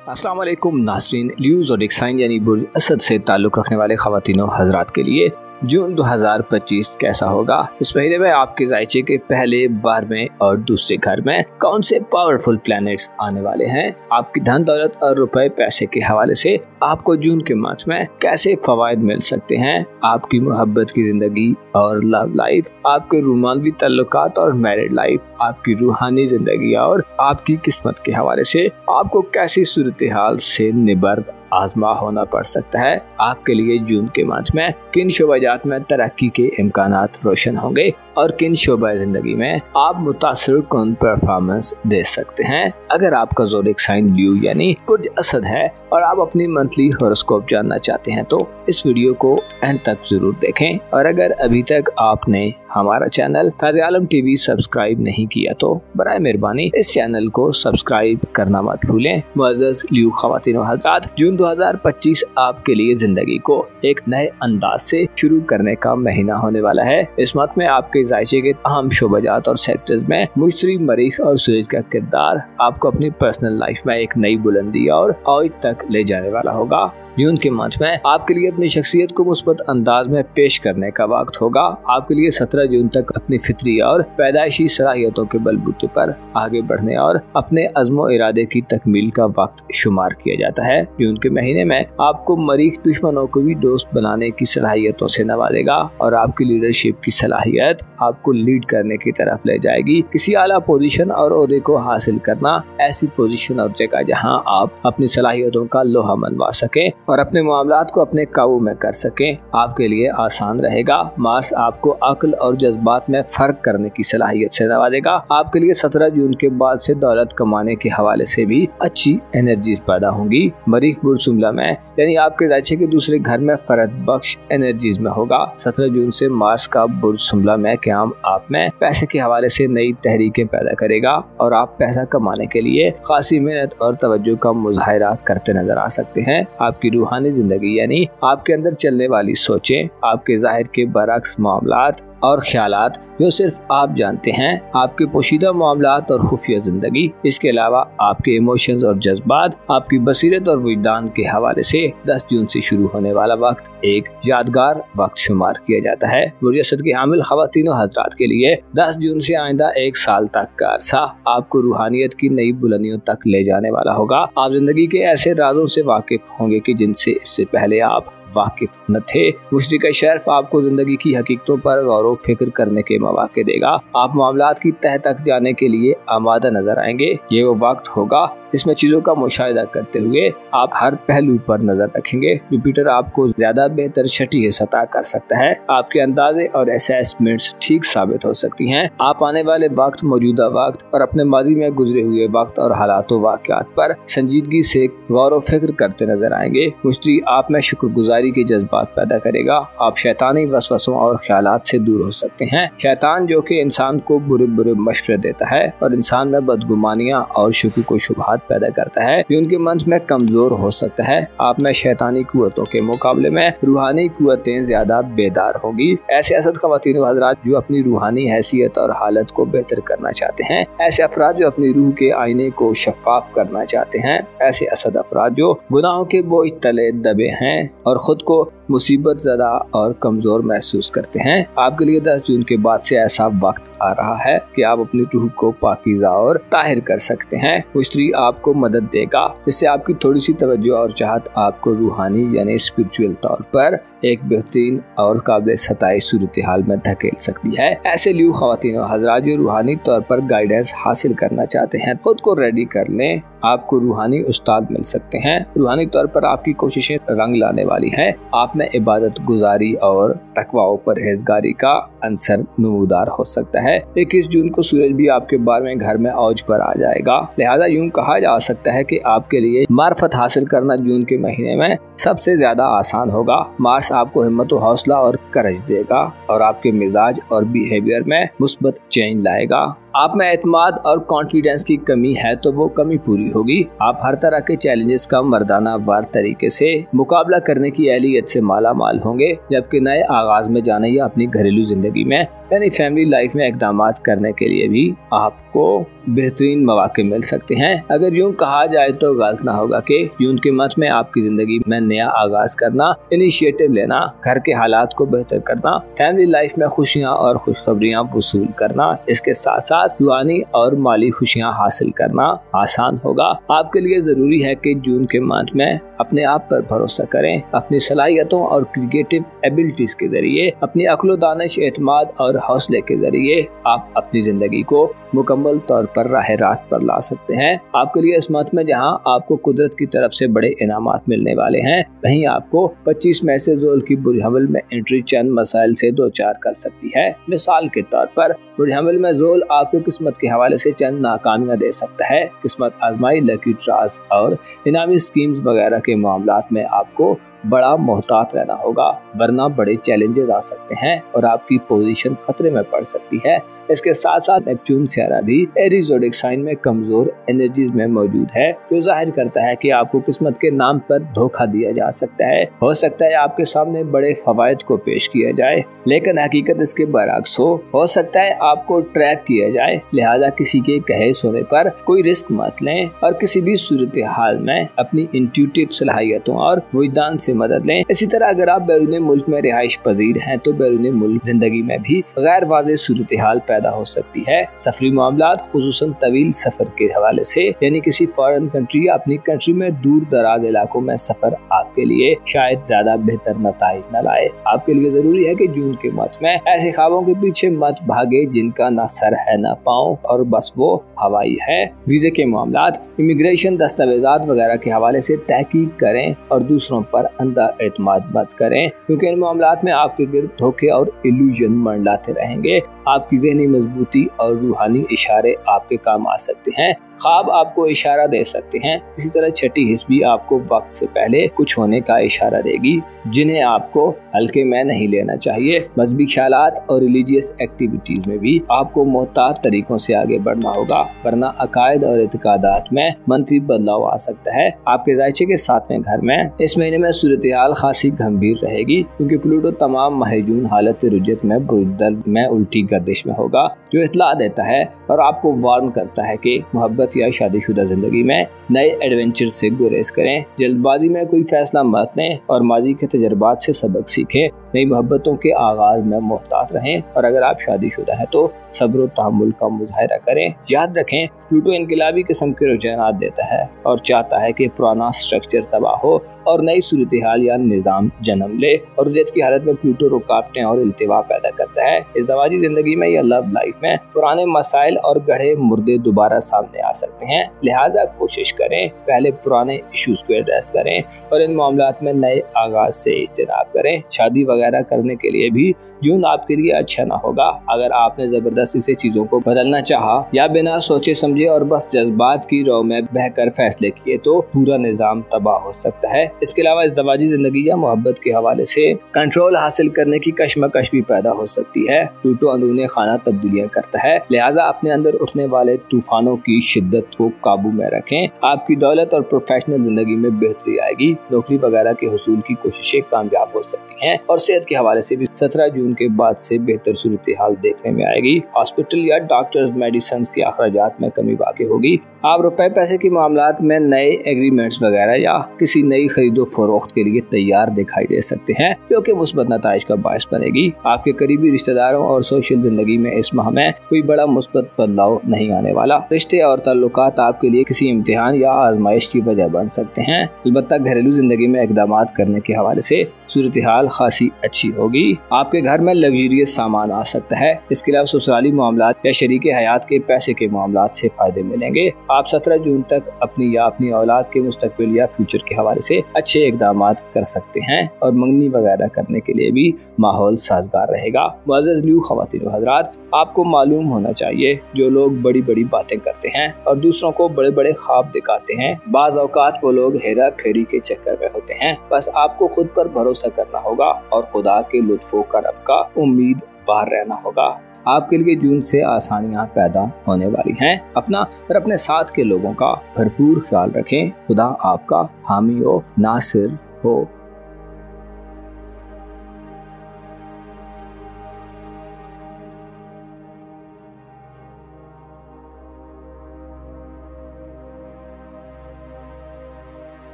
अस्सलाम वालेकुम नाज़रीन। लियो ज़ोडिएक साइन यानी बुर्ज असद से ताल्लुक़ रखने वाले ख़वातीन और हज़रात के लिए जून 2025 कैसा होगा। इस महीने में आपके ज़ायचे के पहले, 12वें और दूसरे घर में कौन से पावरफुल प्लैनेट्स आने वाले हैं। आपकी धन दौलत और रुपए पैसे के हवाले से आपको जून के माह में कैसे फ़वाइद मिल सकते हैं। आपकी मोहब्बत की ज़िंदगी और लव लाइफ, आपके रोमांवी तल्लुकात और मैरिड लाइफ, आपकी रूहानी ज़िंदगी और आपकी किस्मत के हवाले से आपको कैसी सूरत हाल से निबर्द आजमा होना पड़ सकता है। आपके लिए जून के माह में किन शोबाजात में तरक्की के इम्कानात रोशन होंगे और किन शोबा जिंदगी में आप मुतासिर कौन परफॉर्मेंस दे सकते हैं। अगर आपका ज़ोडिएक साइन लियो यानी बुर्ज असद है और आप अपनी मंथली हॉरोस्कोप जानना चाहते हैं तो इस वीडियो को एंड तक जरूर देखें। और अगर अभी तक आपने हमारा चैनल ताज़े आलम टीवी सब्सक्राइब नहीं किया तो बराए मेहरबानी इस चैनल को सब्सक्राइब करना मत भूलें। मुअज़्ज़ज़ लियो ख़वातीन व हज़रात, जून 2025 आपके लिए जिंदगी को एक नए अंदाज से शुरू करने का महीना होने वाला है। इस मत में आपके ज़ायचे के अहम शोबाजात और सेक्टर्स में मुश्तरी, मरीख और सूरज का किरदार आपको अपनी पर्सनल लाइफ में एक नई बुलंदी और औज तक ले जाने वाला होगा। जून के माह में आपके लिए अपनी शख्सियत को मुस्बत अंदाज में पेश करने का वक्त होगा। आपके लिए 17 जून तक अपनी फितरी और पैदाइशी सलाहियतों के बलबूते पर आगे बढ़ने और अपने अज़्मो इरादे की तकमील का वक्त शुमार किया जाता है। जून के महीने में आपको मरीख दुश्मनों को भी दोस्त बनाने की सलाहियतों से नवाजेगा और आपकी लीडरशिप की सलाहियत आपको लीड करने की तरफ ले जाएगी। किसी आला पोजीशन और ओहदे को हासिल करना, ऐसी पोजीशन और जगह जहां आप अपनी सलाहियतों का लोहा मनवा सकें और अपने मामलात को अपने काबू में कर सकें, आपके लिए आसान रहेगा। मार्स आपको अक्ल और जज्बात में फर्क करने की सलाहियत से नवाजेगा। आपके लिए 17 जून के बाद से दौलत कमाने के हवाले से भी अच्छी एनर्जीज पैदा होंगी। मरीख बुर्ज शुमला में यानी आपके ज़ायचे के दूसरे घर में फरद बख्श एनर्जीज में होगा। 17 जून से मार्स का बुर्ज शुमला में क़याम आप में पैसे के हवाले से नई तहरीकें पैदा करेगा और आप पैसा कमाने के लिए खासी मेहनत और तवज्जो का मुजाहिरा करते नजर आ सकते हैं। आपकी रूहानी जिंदगी यानी आपके अंदर चलने वाली सोचें, आपके जाहिर के बरअक्स मामलात और ख्यालात जो सिर्फ आप जानते हैं, आपके पोशीदा मामलात और खुफिया जिंदगी, इसके अलावा आपके इमोशंस और जज्बात, आपकी बसीरत और विजदान के हवाले से 10 जून से शुरू होने वाला वक्त एक यादगार वक्त शुमार किया जाता है। बुर्ज असद के हामिल ख़वातीन व हज़रात के लिए 10 जून से आइंदा एक साल तक का अरसा आपको रूहानियत की नई बुलंदियों तक ले जाने वाला होगा। आप जिंदगी के ऐसे राजों से वाकिफ होंगे कि जिनसे इससे पहले आप वाकिफ न थे। मुश्रिक शर्फ आपको जिंदगी की हकीकतों पर गौर व फिक्र करने के मौके देगा। आप मामलात की तह तक जाने के लिए आमादा नजर आएंगे। ये वो वक्त होगा जिसमें चीजों का मुशाहिदा करते हुए आप हर पहलू पर नजर रखेंगे। जुपिटर आपको ज्यादा बेहतर छठी सतह कर सकता है। आपके अंदाजे और असेसमेंट्स ठीक साबित हो सकती हैं। आप आने वाले वक्त, मौजूदा वक्त और अपने माजी में गुजरे हुए वक्त और हालात वाक़यात पर संजीदगी से गौर व फिक्र करते नजर आएंगे। मुश्तरी आप में शुक्रगुजारी के जज्बात पैदा करेगा। आप शैतानी वसवसों और ख्यालात से दूर हो सकते हैं। शैतान जो कि इंसान को बुरे बुरे मशवरे देता है और इंसान में बदगुमानियां और शुक्र शुबहात पैदा करता है, ये उनके मन में कमजोर हो सकता है। आप में शैतानी कुव्वतों के मुकाबले में रूहानी कुव्वतें ज्यादा बेदार होगी। ऐसे असद ख़वातीन व हज़रात जो अपनी रूहानी हैसियत और हालत को बेहतर करना चाहते हैं, ऐसे अफराद जो अपनी रूह के आईने को शफाफ करना चाहते हैं, ऐसे असद अफराद जो गुनाहों के बोझ तले दबे हैं और खुद को मुसीबत ज़दा और कमजोर महसूस करते हैं, आपके लिए 10 जून के बाद से ऐसा वक्त आ रहा है कि आप अपनी रूह को पाकीज़ा और ताहिर कर सकते हैं। मुश्तरी आपको मदद देगा जिससे आपकी थोड़ी सी तवज्जो और चाहत आपको रूहानी यानी स्पिरिचुअल तौर पर एक बेहतरीन और काबिल सताई सूरत हाल में धकेल सकती है। ऐसे लियो ख़वातीन व हज़रात जो रूहानी तौर पर गाइडेंस हासिल करना चाहते हैं, खुद को रेडी कर लें। आपको रूहानी उस्ताद मिल सकते हैं। रूहानी तौर पर आपकी कोशिशें रंग लाने वाली हैं। आप में इबादत गुजारी और तकवा व परहेजगारी का अंसर नमूदार हो सकता है। 21 जून को सूरज भी आपके 12वें घर में औज पर आ जाएगा। लिहाजा यूं कहा जा सकता है कि आपके लिए मार्फत हासिल करना जून के महीने में सबसे ज्यादा आसान होगा। मार्स आपको हिम्मत व हौसला और करज देगा और आपके मिजाज और बिहेवियर में मुस्बत चेंज लाएगा। आप में एतमाद और कॉन्फिडेंस की कमी है तो वो कमी पूरी होगी। आप हर तरह के चैलेंजेस का मर्दाना वार तरीके से मुकाबला करने की एहलियत से माला माल होंगे, जबकि नए आगाज में जाने या अपनी घरेलू जिंदगी में यानी फैमिली लाइफ में इकदामात करने के लिए भी आपको बेहतरीन मौके मिल सकते हैं। अगर यूं कहा जाए तो गलत ना होगा कि जून के मंथ में आपकी जिंदगी में नया आगाज करना, इनिशिएटिव लेना, घर के हालात को बेहतर करना, फैमिली लाइफ में खुशियां और खुशखबरियां वसूल करना, इसके साथ साथ रूहानी और माली खुशियां हासिल करना आसान होगा। आपके लिए जरूरी है कि जून के मंथ में अपने आप पर भरोसा करें, अपनी सलाहियतों और क्रिएटिव एबिलिटीज के जरिए, अपनी अक्ल दानिश, एतमाद और हौसले के जरिए आप अपनी जिंदगी को मुकम्मल तौर पर राह रास्त पर ला सकते हैं। आपके लिए इस मंथ में जहां आपको कुदरत की तरफ से बड़े इनामात मिलने वाले हैं, वहीं आपको 25 मई से ज़ोल की बुरी हमल में एंट्री चंद मसाइल से दो चार कर सकती है। मिसाल के तौर पर बुरी हमल में ज़ोल आपको किस्मत के हवाले से चंद नाकामियां दे सकता है। किस्मत आजमाई, लकी ड्रास और इनामी स्कीम्स वगैरह के मामलात में आपको बड़ा मोहतात रहना होगा, वरना बड़े चैलेंजेस आ सकते हैं और आपकी पोजीशन खतरे में पड़ सकती है। इसके साथ साथ नेपच्यून सियारा भी एरीज ज़ोडिएक साइन में कमजोर एनर्जीज में मौजूद है, जो जाहिर करता है कि आपको किस्मत के नाम पर धोखा दिया जा सकता है। हो सकता है आपके सामने बड़े फवायद को पेश किया जाए, लेकिन हकीकत इसके बरअक्स हो सकता है आपको ट्रैप किया जाए। लिहाजा किसी के कहे सुने पर कोई रिस्क मत लें और किसी भी सूरत हाल में अपनी इंट्यूटिव सलाहियतों और वजदान से मदद लें। इसी तरह अगर आप बैरून मुल्क में रिहाइश पजीर हैं तो बैरून मुल्क जिंदगी में भी गैर वाज़ेह सूरत हाल पैदा हो सकती है। सफरी मामलात खुसूसन तवील सफर के हवाले से, यानी किसी फॉरेन कंट्री या अपनी कंट्री में दूर दराज इलाकों में सफर आपके लिए शायद ज्यादा बेहतर नताइज न लाए। आपके लिए जरूरी है कि जून के मंथ में ऐसे ख्वाबों के पीछे मत भागे जिनका ना सर है ना पाँव और बस वो हवाई है। वीजे के मामलात, इमिग्रेशन, दस्तावेजात वगैरह के हवाले से तहकीक करें और दूसरों पर अंधा एतमाद मत करें, क्योंकि इन मामलात में आपके गिर्द धोखे और इल्यूजन मंडलाते रहेंगे। आपकी ज़हनी मजबूती और रूहानी इशारे आपके काम आ सकते हैं। ख्वाब आपको इशारा दे सकते हैं। इसी तरह छठी हिस्स भी आपको वक्त से पहले कुछ होने का इशारा देगी, जिन्हें आपको हल्के में नहीं लेना चाहिए। मजहबी ख्यालात और रिलीजियस एक्टिविटीज में भी आपको मोहतात तरीकों से आगे बढ़ना होगा, वरना अकायद और इत्कादात में मंफी बदलाव आ सकता है। आपके जायचे के 7वें घर में इस महीने में सूरत हाल खासी गंभीर रहेगी, क्योंकि प्लूटो तमाम माह जून हालत रुजत में बुरदर में उल्टी गर्दिश में होगा, जो इतला देता है और आपको वार्न करता है कि मोहब्बत या शादीशुदा जिंदगी में नए एडवेंचर से गुरेज करें। जल्दबाजी में कोई फैसला मत लें और माजी के तजर्बात से सबक सीखें। नई मोहब्बतों के आगाज में मोहतात रहें और अगर आप शादीशुदा हैं तो सब्र और तहम्मुल का मुजाहिरा करें। याद रखें, प्लूटो इनकलाबी किस्म के रुझानात देता है और चाहता है कि पुराना स्ट्रक्चर तबाह हो और नई सूरत हाल या निज़ाम जन्म ले, और रुजत की हालत में प्लूटो रुकावटें और इल्तिवा पैदा करता है। इज़्दवाजी जिंदगी में या लव लाइफ में पुराने मसाइल और गढ़े मुर्दे दोबारा सामने आ सकते हैं। लिहाजा कोशिश करें पहले पुराने इश्यूज को एड्रेस करें और इन मामलात में नए आगाज से इज्तिनाब करें। शादी वगैरह करने के लिए भी जून आपके लिए अच्छा ना होगा। अगर आपने जबरदस्ती से चीजों को बदलना चाहा या बिना सोचे समझे और बस जज्बात की रौ में बहकर फैसले किए तो पूरा निजाम तबाह हो सकता है। इसके अलावा इज़्दवाजी जिंदगी या मोहब्बत के हवाले से कंट्रोल हासिल करने की कश्मकश भी पैदा हो सकती है। प्लूटो अंदरूनी खाना तब्दीलियां करता है, लिहाजा अपने अंदर उठने वाले तूफानों की शिद्दत को काबू में रखें। आपकी दौलत और प्रोफेशनल जिंदगी में बेहतरी आएगी। नौकरी वगैरह के हुसूल की कोशिशें कामयाब हो सकती हैं और सेहत के हवाले से भी 17 जून के बाद से बेहतर सूरत हाल देखने में आएगी। हॉस्पिटल या डॉक्टर्स मेडिसिन के अखराजात में कमी वाक़ई होगी। आप रुपए पैसे के मामलात में नए एग्रीमेंट्स वगैरह या किसी नई खरीदो फरोख्त के लिए तैयार दिखाई दे सकते हैं, जो कि मुस्बत नताइज का बायस बनेगी। आपके करीबी रिश्तेदारों और सोशल जिंदगी में इस माह में कोई बड़ा मुस्बत बदलाव नहीं आने वाला। रिश्ते और ताल्लुकात आपके लिए किसी इम्तिहान या आजमाइश की वजह बन सकते हैं। अलबत्ता घरेलू जिंदगी में इक़दामात करने के हवाले से सूरत हाल खासी अच्छी होगी। आपके घर में लग्जरियस सामान आ सकता है। इसके अलावा ससुराली मामलात या शरीके हयात के पैसे के मामलात से फायदे मिलेंगे। आप 17 जून तक अपनी या अपनी औलाद के मुस्तकबिल या फ्यूचर के हवाले से अच्छे इक़दामात कर सकते हैं और मंगनी वगैरह करने के लिए भी माहौल साजगार रहेगा। मुअज़्ज़ज़ न्यू ख़वातीन व हज़रात, आपको मालूम होना चाहिए जो लोग बड़ी बड़ी बातें करते हैं और दूसरों को बड़े बड़े ख्वाब दिखाते हैं, बाज़ औक़ात वो लोग हेरा फेरी के चक्कर में होते हैं। बस आपको खुद पर भरोसा करना होगा और खुदा के लुत्फ़ो करम का उम्मीदवार रहना होगा। आपके लिए जून से आसानियां पैदा होने वाली हैं। अपना और अपने साथ के लोगों का भरपूर ख्याल रखें। खुदा आपका हामी हो, नासिर हो।